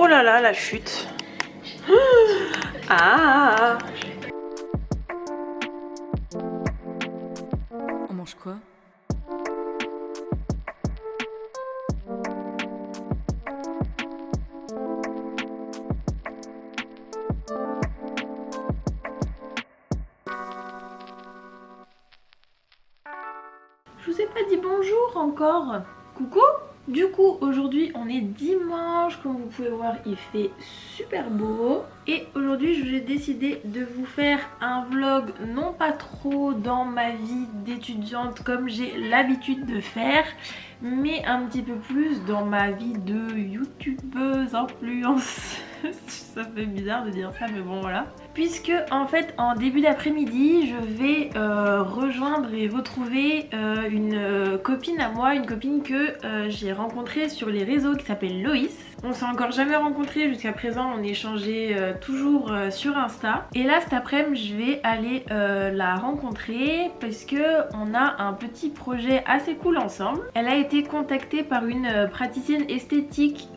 Oh là là, la chute. Ah. On mange quoi? Je vous ai pas dit bonjour encore. Coucou. Du coup aujourd'hui on est dimanche, comme vous pouvez voir il fait super beau. Et aujourd'hui j'ai décidé de vous faire un vlog non pas trop dans ma vie d'étudiante comme j'ai l'habitude de faire, mais un petit peu plus dans ma vie de youtubeuse influence. Ça fait bizarre de dire ça mais bon voilà. Puisque en fait en début d'après-midi je vais rejoindre et retrouver une copine à moi, une copine que j'ai rencontrée sur les réseaux qui s'appelle Loïs. On s'est encore jamais rencontrés jusqu'à présent, on échangeait toujours sur Insta. Et là cet après-midi je vais aller la rencontrer parce que on a un petit projet assez cool ensemble. Elle a été contactée par une praticienne esthétique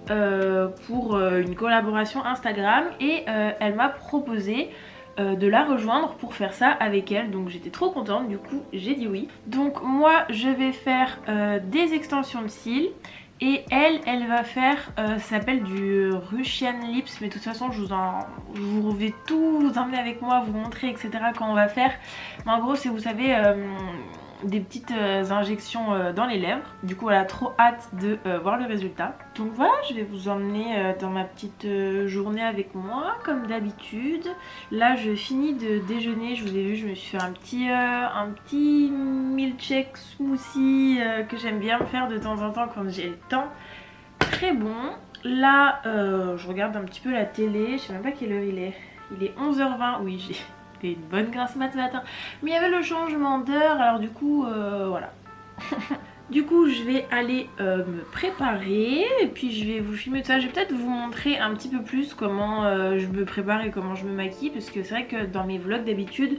pour une collaboration Instagram et elle m'a proposé de la rejoindre pour faire ça avec elle, donc j'étais trop contente, du coup j'ai dit oui. Donc moi je vais faire des extensions de cils et elle va faire, ça s'appelle du Russian Lips, mais de toute façon je vais tout vous emmener avec moi, vous montrer etc quand on va faire. Mais en gros c'est, vous savez, des petites injections dans les lèvres. Du coup elle a trop hâte de voir le résultat. Donc voilà, je vais vous emmener dans ma petite journée avec moi comme d'habitude. Là je finis de déjeuner, je vous ai vu, je me suis fait un petit milkshake smoothie que j'aime bien me faire de temps en temps quand j'ai le temps. Très bon. Là je regarde un petit peu la télé, je sais même pas quelle heure il est. Il est 11h20, oui j'ai fait une bonne grasse mat ce matin. Mais il y avait le changement d'heure, alors du coup voilà. Du coup je vais aller me préparer et puis je vais vous filmer tout ça. Je vais peut-être vous montrer un petit peu plus comment je me prépare et comment je me maquille, parce que c'est vrai que dans mes vlogs d'habitude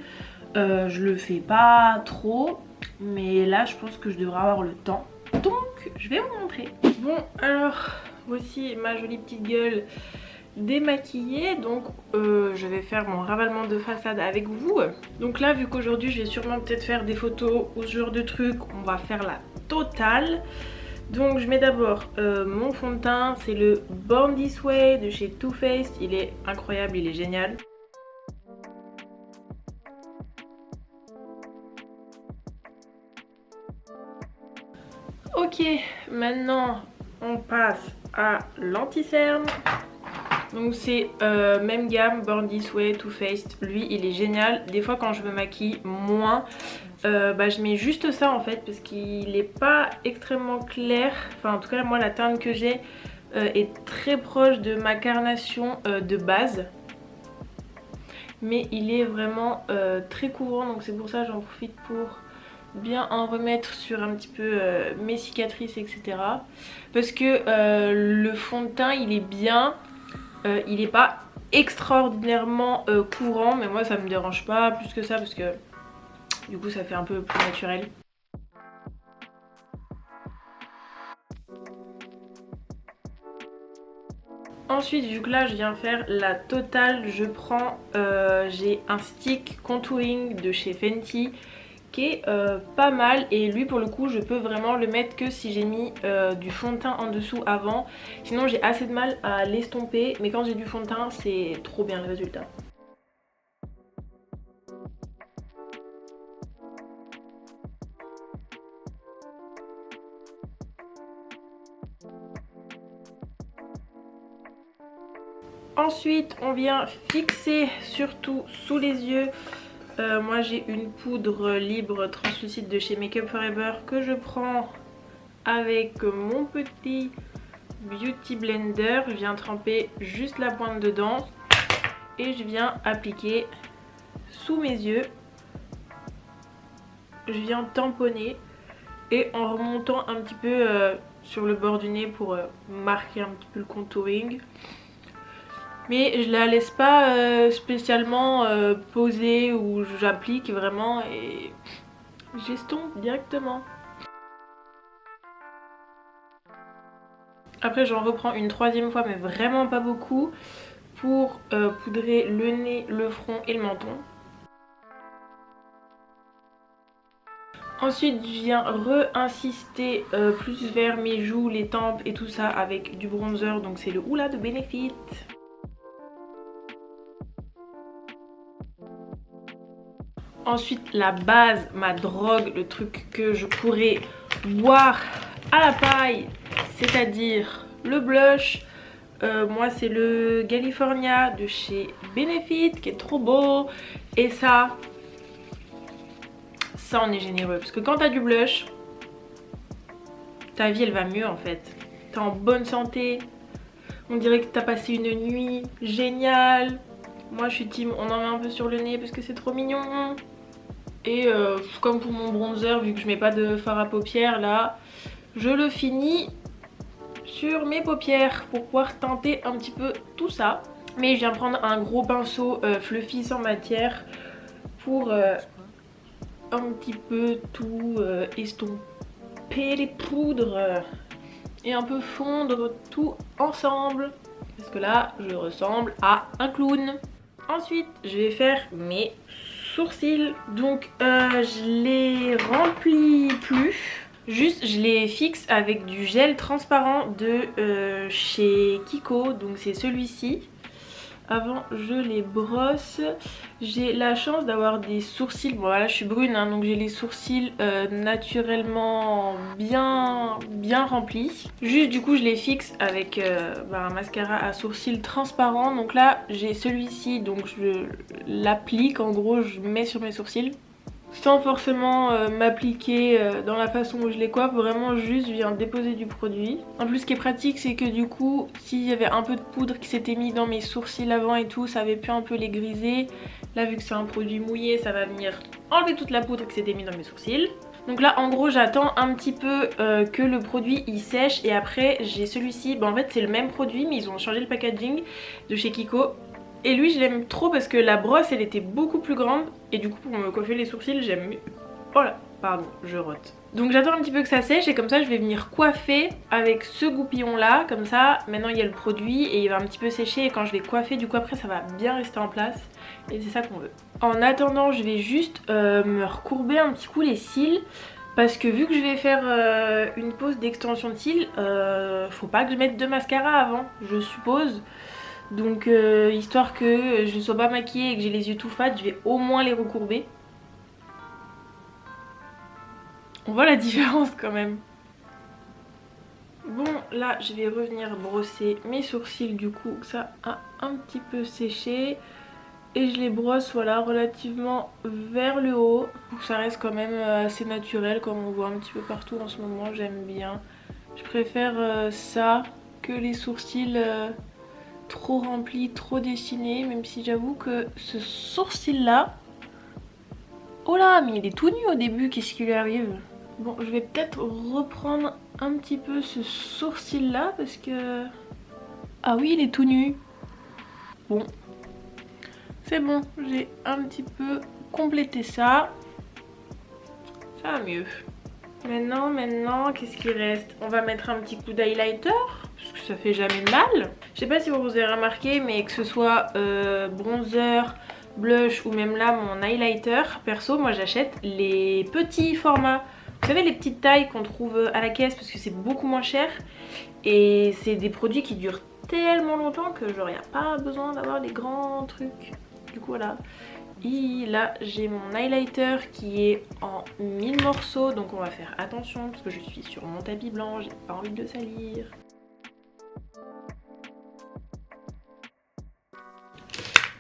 je le fais pas trop, mais là je pense que je devrais avoir le temps, donc je vais vous montrer. Bon alors voici ma jolie petite gueule démaquillée, donc je vais faire mon ravalement de façade avec vous. Donc là vu qu'aujourd'hui je vais sûrement peut-être faire des photos ou ce genre de trucs, on va faire la totale. Donc je mets d'abord mon fond de teint, c'est le Born This Way de chez Too Faced, il est incroyable, il est génial. Ok, maintenant on passe à l'anti-cerne. Donc c'est même gamme, Born This Way, Too Faced. Lui il est génial. Des fois quand je me maquille moins, je mets juste ça en fait, parce qu'il est pas extrêmement clair. Enfin en tout cas moi la teinte que j'ai est très proche de ma carnation de base. Mais il est vraiment très couvrant, donc c'est pour ça j'en profite pour bien en remettre sur un petit peu mes cicatrices etc. Parce que le fond de teint il est bien. Il est pas extraordinairement courant, mais moi ça me dérange pas plus que ça parce que du coup ça fait un peu plus naturel. Ensuite vu que là je viens faire la totale, je prends, j'ai un stick contouring de chez Fenty qui est pas mal, et lui pour le coup je peux vraiment le mettre que si j'ai mis du fond de teint en dessous avant, sinon j'ai assez de mal à l'estomper, mais quand j'ai du fond de teint c'est trop bien le résultat. Ensuite on vient fixer surtout sous les yeux. Moi j'ai une poudre libre translucide de chez Make Up Forever que je prends avec mon petit beauty blender. Je viens tremper juste la pointe dedans et je viens appliquer sous mes yeux. Je viens tamponner et en remontant un petit peu sur le bord du nez pour marquer un petit peu le contouring. Mais je la laisse pas spécialement poser, ou j'applique vraiment et j'estompe directement. Après j'en reprends une troisième fois mais vraiment pas beaucoup pour poudrer le nez, le front et le menton. Ensuite je viens re-insister plus vers mes joues, les tempes et tout ça avec du bronzer, donc c'est le Hoola de Benefit. Ensuite la base, ma drogue, le truc que je pourrais boire à la paille, c'est-à-dire le blush. Moi c'est le California de chez Benefit qui est trop beau. Et ça on est généreux. Parce que quand t'as du blush, ta vie elle va mieux en fait. T'es en bonne santé. On dirait que t'as passé une nuit géniale. Moi je suis team, on en met un peu sur le nez parce que c'est trop mignon. Et comme pour mon bronzer, vu que je mets pas de fard à paupières là, je le finis sur mes paupières pour pouvoir teinter un petit peu tout ça. Mais je viens prendre un gros pinceau fluffy sans matière pour un petit peu tout estomper les poudres et un peu fondre tout ensemble. Parce que là, je ressemble à un clown. Ensuite, je vais faire mes sourcils. Donc, je les remplis plus. Juste, je les fixe avec du gel transparent de chez Kiko. Donc, c'est celui-ci. Avant, je les brosse. J'ai la chance d'avoir des sourcils. Bon, voilà, je suis brune, hein, donc j'ai les sourcils naturellement bien remplis. Juste, du coup, je les fixe avec un mascara à sourcils transparent. Donc là, j'ai celui-ci, donc je l'applique. En gros, je mets sur mes sourcils. Sans forcément m'appliquer dans la façon où je les coiffe, vraiment juste je viens déposer du produit. En plus ce qui est pratique c'est que du coup s'il y avait un peu de poudre qui s'était mis dans mes sourcils avant et tout, ça avait pu un peu les griser. Là vu que c'est un produit mouillé, ça va venir enlever toute la poudre qui s'était mise dans mes sourcils. Donc là en gros j'attends un petit peu que le produit il sèche et après j'ai celui-ci. En fait c'est le même produit mais ils ont changé le packaging de chez Kiko. Et lui je l'aime trop parce que la brosse elle était beaucoup plus grande. Et du coup pour me coiffer les sourcils j'aime mieux. Oh là, pardon, je rote. Donc j'attends un petit peu que ça sèche et comme ça je vais venir coiffer avec ce goupillon là. Comme ça maintenant il y a le produit et il va un petit peu sécher. Et quand je vais coiffer du coup après ça va bien rester en place. Et c'est ça qu'on veut. En attendant je vais juste me recourber un petit coup les cils. Parce que vu que je vais faire une pose d'extension de cils, faut pas que je mette de mascara avant, je suppose. Donc histoire que je ne sois pas maquillée et que j'ai les yeux tout fat, je vais au moins les recourber. On voit la différence quand même. Bon là je vais revenir brosser mes sourcils du coup, ça a un petit peu séché. Et je les brosse voilà relativement vers le haut. Pour que ça reste quand même assez naturel comme on voit un petit peu partout en ce moment, j'aime bien. Je préfère ça que les sourcils trop rempli, trop dessiné, même si j'avoue que ce sourcil là, oh là mais il est tout nu au début, qu'est-ce qui lui arrive? Bon je vais peut-être reprendre un petit peu ce sourcil là parce que ah oui il est tout nu. Bon c'est bon, j'ai un petit peu complété ça, ça va mieux. Maintenant, qu'est-ce qui reste? On va mettre un petit coup d'highlighter, parce que ça fait jamais de mal. Je sais pas si vous avez remarqué, mais que ce soit bronzer, blush ou même là mon highlighter, perso, moi j'achète les petits formats. Vous savez les petites tailles qu'on trouve à la caisse parce que c'est beaucoup moins cher. Et c'est des produits qui durent tellement longtemps que genre y a pas besoin d'avoir des grands trucs. Du coup voilà. Et là j'ai mon highlighter qui est en 1000 morceaux, donc on va faire attention parce que je suis sur mon tapis blanc, j'ai pas envie de le salir.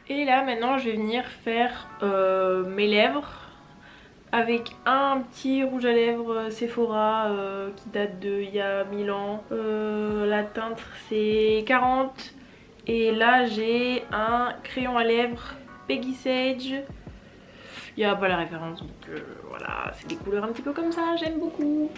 Et là maintenant je vais venir faire mes lèvres avec un petit rouge à lèvres Sephora qui date de il y a 1000 ans. La teinte c'est 40 et là j'ai un crayon à lèvres Peggy Sage. Il n'y a pas la référence donc voilà, c'est des couleurs un petit peu comme ça, j'aime beaucoup.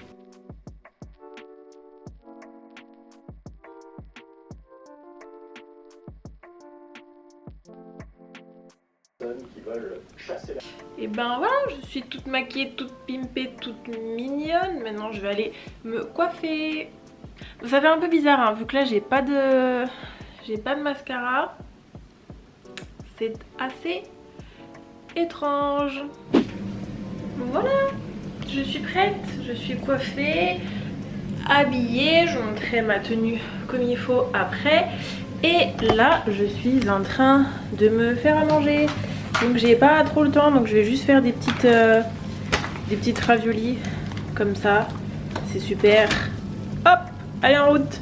Et ben voilà, je suis toute maquillée, toute pimpée, toute mignonne. Maintenant je vais aller me coiffer. Ça fait un peu bizarre hein, vu que là j'ai pas de mascara. C'est assez étrange. Voilà, je suis prête, je suis coiffée, habillée, je vous montrerai ma tenue comme il faut après. Et là je suis en train de me faire à manger. Donc j'ai pas trop le temps, donc je vais juste faire des petites raviolis comme ça. C'est super. Hop, allez en route.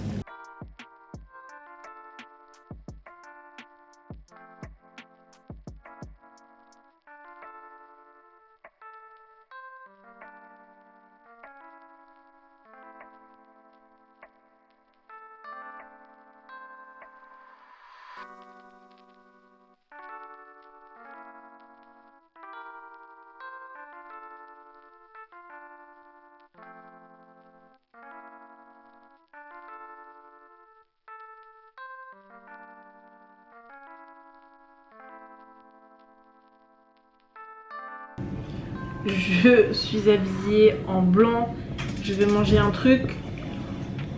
Je suis habillée en blanc. Je vais manger un truc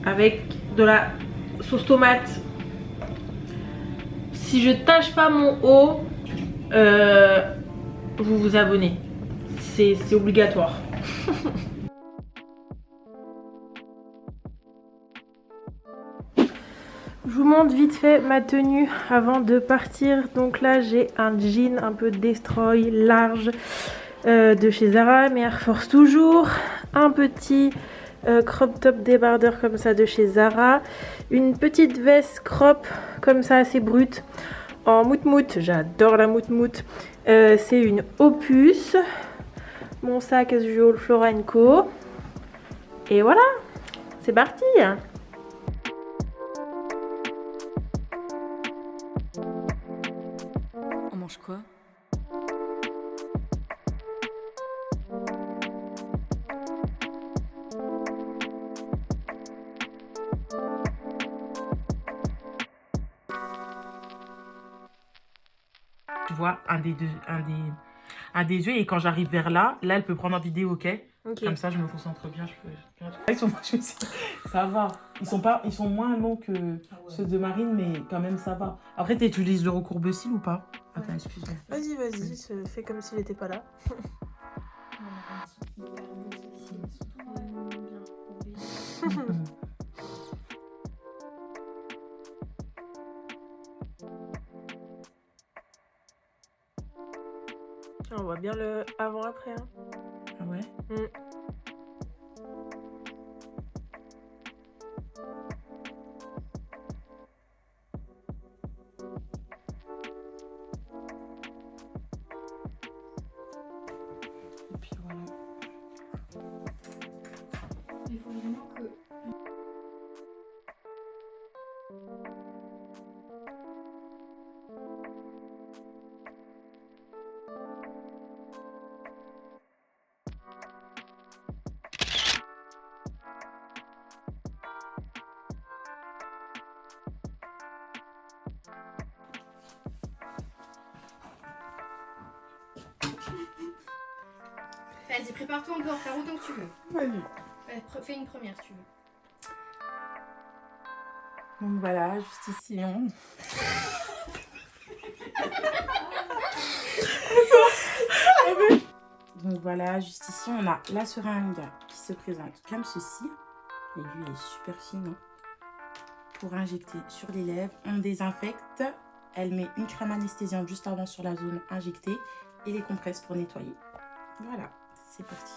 avec de la sauce tomate. Si je tâche pas mon haut, vous vous abonnez. C'est obligatoire. Je vous montre vite fait ma tenue avant de partir. Donc là j'ai un jean un peu destroy large de chez Zara, mais Air Force toujours. Un petit crop top débardeur comme ça de chez Zara. Une petite veste crop comme ça assez brute en moutmout. J'adore la moutmout. C'est une Opus. Mon sac casual Flora & Co. Et voilà, c'est parti. On mange quoi? Tu vois, un des yeux, et quand j'arrive vers là, elle peut prendre en vidéo, ok? Ok. Comme ça, je me concentre bien. Ça va. Ils sont moins longs que ceux de Marine, mais quand même, ça va. Après, tu utilises le recourbe-cils ou pas? Attends, excuse-moi. Vas-y, fais comme s'il était pas là. On voit bien le avant-après. Hein. Ah ouais? Et puis voilà. Il faut vraiment que... Vas-y, prépare-toi, on peut en faire autant que tu veux. Vas-y. Fais une première si tu veux. Donc voilà, juste ici, on... Donc voilà, juste ici, on a la seringue qui se présente comme ceci. L'aiguille est super fine. Hein. Pour injecter sur les lèvres, on désinfecte. Elle met une crème anesthésiante juste avant sur la zone injectée et les compresses pour nettoyer. Voilà, c'est parti.